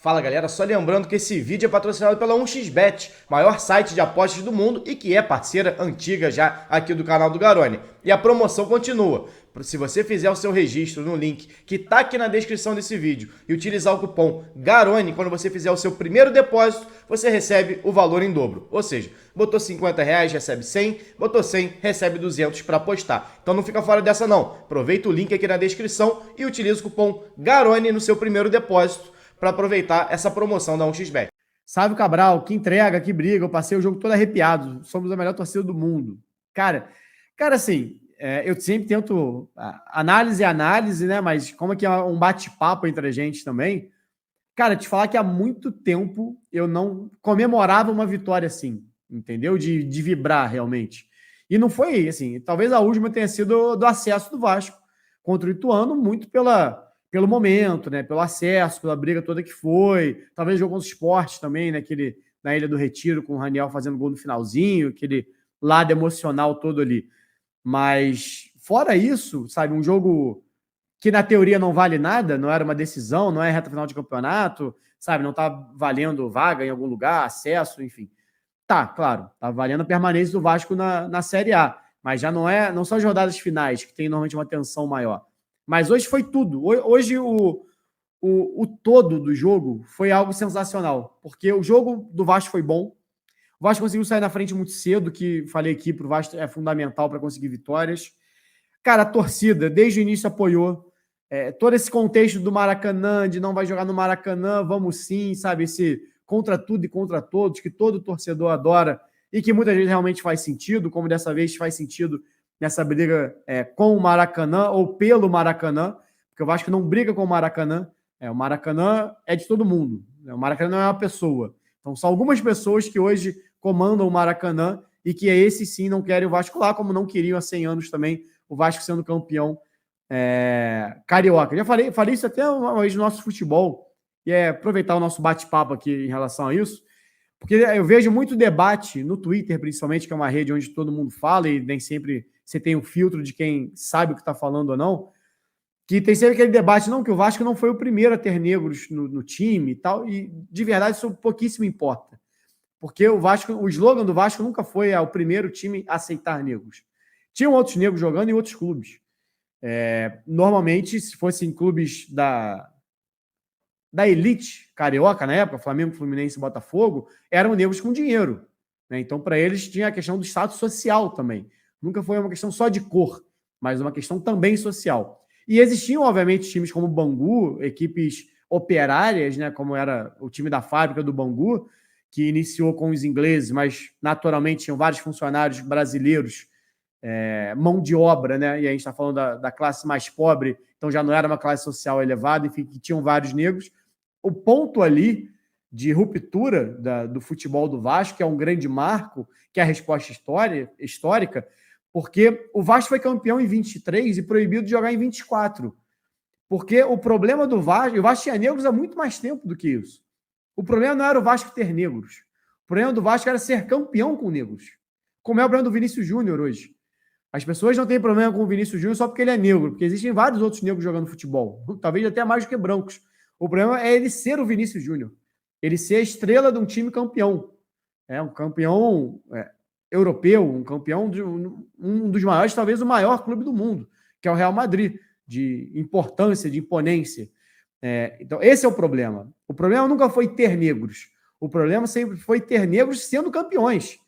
Fala galera, só lembrando que esse vídeo é patrocinado pela 1xBet, maior site de apostas do mundo e que é parceira antiga já aqui do canal do Garone. E a promoção continua. Se você fizer o seu registro no link que tá aqui na descrição desse vídeo e utilizar o cupom GARONE, quando você fizer o seu primeiro depósito, você recebe o valor em dobro. Ou seja, botou R$50, recebe 100, botou 100, recebe 200 para apostar. Então não fica fora dessa não. Aproveita o link aqui na descrição e utiliza o cupom GARONE no seu primeiro depósito para aproveitar essa promoção da 1xBet. Sávio Cabral, que entrega, que briga. Eu passei o jogo todo arrepiado. Somos a melhor torcida do mundo. Cara, assim, eu sempre tento análise, né? Mas como aqui é um bate-papo entre a gente também, cara, te falar que há muito tempo eu não comemorava uma vitória assim, entendeu? De vibrar realmente. E não foi assim, talvez a última tenha sido do acesso do Vasco contra o Ituano, muito pelo momento, né? Pelo acesso, pela briga toda que foi. Talvez jogo contra o Sport também, né? Na Ilha do Retiro, com o Raniel fazendo gol no finalzinho, aquele lado emocional todo ali. Mas, fora isso, sabe, um jogo que na teoria não vale nada, não era uma decisão, não é reta final de campeonato, sabe, não tá valendo vaga em algum lugar, acesso, enfim. Tá, claro, tá valendo a permanência do Vasco na Série A, mas já não são as rodadas finais, que tem normalmente uma tensão maior. Mas hoje foi tudo. Hoje o todo do jogo foi algo sensacional, porque o jogo do Vasco foi bom. O Vasco conseguiu sair na frente muito cedo, que falei aqui, para o Vasco é fundamental para conseguir vitórias. Cara, a torcida, desde o início, apoiou. Todo esse contexto do Maracanã, de não vai jogar no Maracanã, vamos sim, sabe? Esse contra tudo e contra todos, que todo torcedor adora e que muitas vezes realmente faz sentido, como dessa vez faz sentido nessa briga com o Maracanã ou pelo Maracanã, porque o Vasco não briga com o Maracanã. O Maracanã é de todo mundo. O Maracanã não é uma pessoa. Então, são algumas pessoas que hoje comandam o Maracanã e que esses sim não querem o Vasco lá, como não queriam há 100 anos também o Vasco sendo campeão carioca. Já falei isso até uma vez no nosso futebol, e aproveitar o nosso bate-papo aqui em relação a isso, porque eu vejo muito debate no Twitter, principalmente, que é uma rede onde todo mundo fala e nem sempre você tem um filtro de quem sabe o que está falando ou não, que tem sempre aquele debate, não, que o Vasco não foi o primeiro a ter negros no time e tal, e de verdade isso pouquíssimo importa. Porque o slogan do Vasco nunca foi o primeiro time a aceitar negros. Tinham outros negros jogando em outros clubes. Normalmente, se fossem clubes da elite carioca, na época, Flamengo, Fluminense e Botafogo, eram negros com dinheiro. Né? Então, para eles, tinha a questão do status social também. Nunca foi uma questão só de cor, mas uma questão também social. E existiam, obviamente, times como o Bangu, equipes operárias, né, como era o time da fábrica do Bangu, que iniciou com os ingleses, mas naturalmente tinham vários funcionários brasileiros, mão de obra, né? E a gente está falando da classe mais pobre, então já não era uma classe social elevada, enfim, que tinham vários negros. O ponto ali de ruptura do futebol do Vasco, que é um grande marco, que é a resposta histórica, porque o Vasco foi campeão em 23 e proibido de jogar em 24. Porque o problema do Vasco, o Vasco tinha negros há muito mais tempo do que isso. O problema não era o Vasco ter negros. O problema do Vasco era ser campeão com negros. Como é o problema do Vinícius Júnior hoje. As pessoas não têm problema com o Vinícius Júnior só porque ele é negro, porque existem vários outros negros jogando futebol, talvez até mais do que brancos. O problema é ele ser o Vinícius Júnior, ele ser a estrela de um time campeão. Um campeão europeu, um campeão de um dos maiores, talvez o maior clube do mundo, que é o Real Madrid, de importância, de imponência. Então, esse é o problema. O problema nunca foi ter negros. O problema sempre foi ter negros sendo campeões.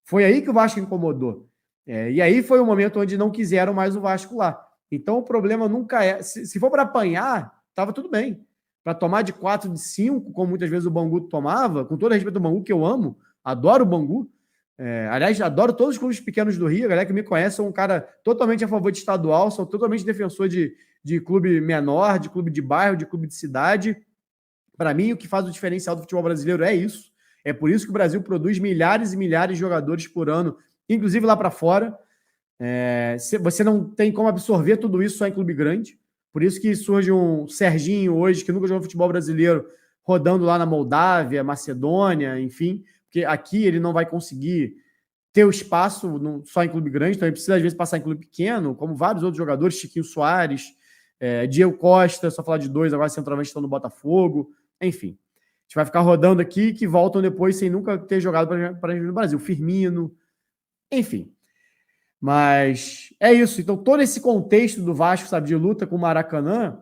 Foi aí que o Vasco incomodou. E aí foi o momento onde não quiseram mais o Vasco lá. Então, o problema nunca é... Se for para apanhar, estava tudo bem. Para tomar de 4, de 5, como muitas vezes o Bangu tomava, com todo respeito ao Bangu, que eu amo, adoro o Bangu. Aliás, adoro todos os clubes pequenos do Rio. A galera que me conhece, sou um cara totalmente a favor de estadual, sou totalmente defensor de clube menor, de clube de bairro, de clube de cidade. Para mim, o que faz o diferencial do futebol brasileiro é isso. É por isso que o Brasil produz milhares e milhares de jogadores por ano, inclusive lá para fora. Você não tem como absorver tudo isso só em clube grande. Por isso que surge um Serginho hoje, que nunca jogou futebol brasileiro, rodando lá na Moldávia, Macedônia, enfim, porque aqui ele não vai conseguir ter o espaço só em clube grande, então ele precisa às vezes passar em clube pequeno, como vários outros jogadores, Chiquinho Soares, Diego Costa, só falar de dois, agora centroavante estão no Botafogo, enfim. gente vai ficar rodando aqui, que voltam depois sem nunca ter jogado para no Brasil. Firmino, enfim. Mas é isso. Então, todo esse contexto do Vasco, sabe, de luta com o Maracanã,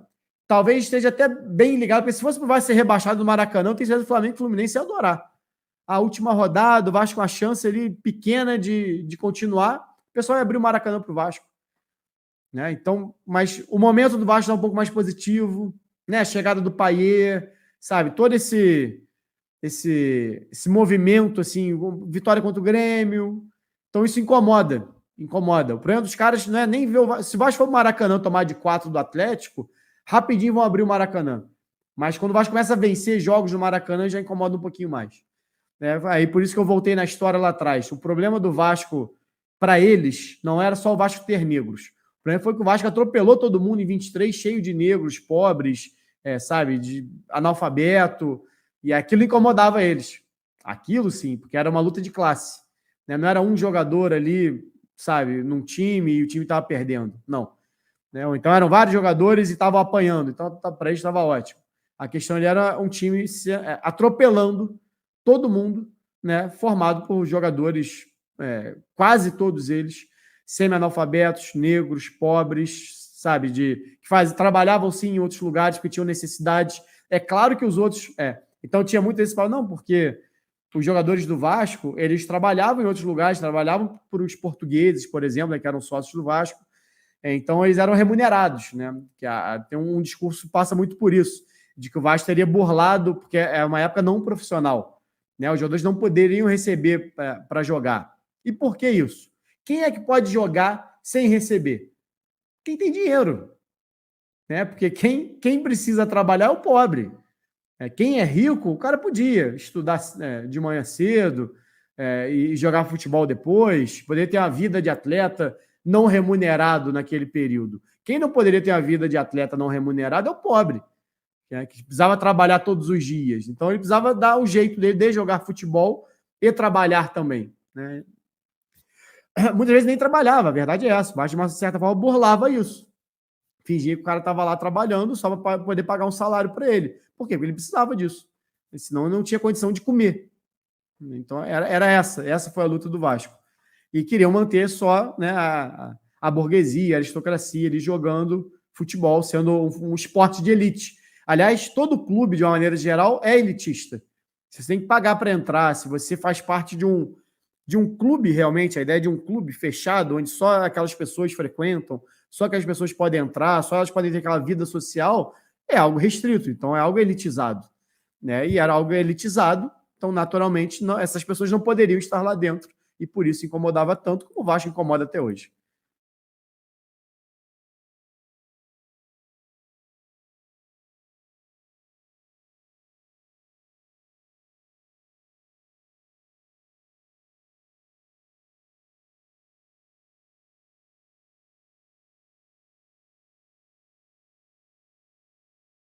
talvez esteja até bem ligado, porque se fosse para o Vasco ser rebaixado do Maracanã, tem certeza que o Flamengo e o Fluminense ia adorar. A última rodada, o Vasco com a chance ali pequena de continuar, o pessoal ia abrir o Maracanã para o Vasco. Né? Então, mas o momento do Vasco é um pouco mais positivo, né? A chegada do Payet, sabe? Todo esse movimento, assim, vitória contra o Grêmio. Então, isso incomoda. O problema dos caras não é nem ver o Vasco. Se o Vasco for o Maracanã tomar de 4 do Atlético, rapidinho vão abrir o Maracanã. Mas quando o Vasco começa a vencer jogos no Maracanã, já incomoda um pouquinho mais. Aí por isso que eu voltei na história lá atrás. O problema do Vasco, para eles, não era só o Vasco ter negros. O problema foi que o Vasco atropelou todo mundo em 23, cheio de negros, pobres, sabe, de analfabeto, e aquilo incomodava eles. Aquilo sim, porque era uma luta de classe. Né? Não era um jogador ali, sabe, num time e o time estava perdendo. Não. Né? Então eram vários jogadores e estavam apanhando. Então para eles estava ótimo. A questão ali era um time atropelando todo mundo, né, formado por jogadores, quase todos eles, semi-analfabetos, negros, pobres, sabe, que trabalhavam sim em outros lugares porque tinham necessidades. É claro que os outros... Então tinha muito esse não, porque os jogadores do Vasco, eles trabalhavam em outros lugares, trabalhavam por os portugueses, por exemplo, que eram sócios do Vasco, então eles eram remunerados, né? Tem um discurso que passa muito por isso, de que o Vasco teria burlado, porque é uma época não profissional, né? Os jogadores não poderiam receber para jogar. E por que isso? Quem é que pode jogar sem receber? Quem tem dinheiro. Né? Porque quem precisa trabalhar é o pobre. Quem é rico, o cara podia estudar de manhã cedo e jogar futebol depois, poder ter uma vida de atleta não remunerado naquele período. Quem não poderia ter uma vida de atleta não remunerado é o pobre, que precisava trabalhar todos os dias. Então, ele precisava dar o jeito dele de jogar futebol e trabalhar também. Né? Muitas vezes nem trabalhava, a verdade é essa, mas de uma certa forma burlava isso. Fingia que o cara estava lá trabalhando só para poder pagar um salário para ele. Por quê? Porque ele precisava disso. Senão ele não tinha condição de comer. Então, era essa foi a luta do Vasco. E queriam manter só, né, a burguesia, a aristocracia, ali jogando futebol, sendo um esporte de elite. Aliás, todo clube, de uma maneira geral, é elitista. Você tem que pagar para entrar. Se você faz parte de um clube, realmente, a ideia de um clube fechado, onde só aquelas pessoas frequentam, só aquelas pessoas podem entrar, só elas podem ter aquela vida social, é algo restrito. Então, é algo elitizado. Né? E era algo elitizado, então, naturalmente, essas pessoas não poderiam estar lá dentro. E por isso incomodava tanto, como o Vasco incomoda até hoje.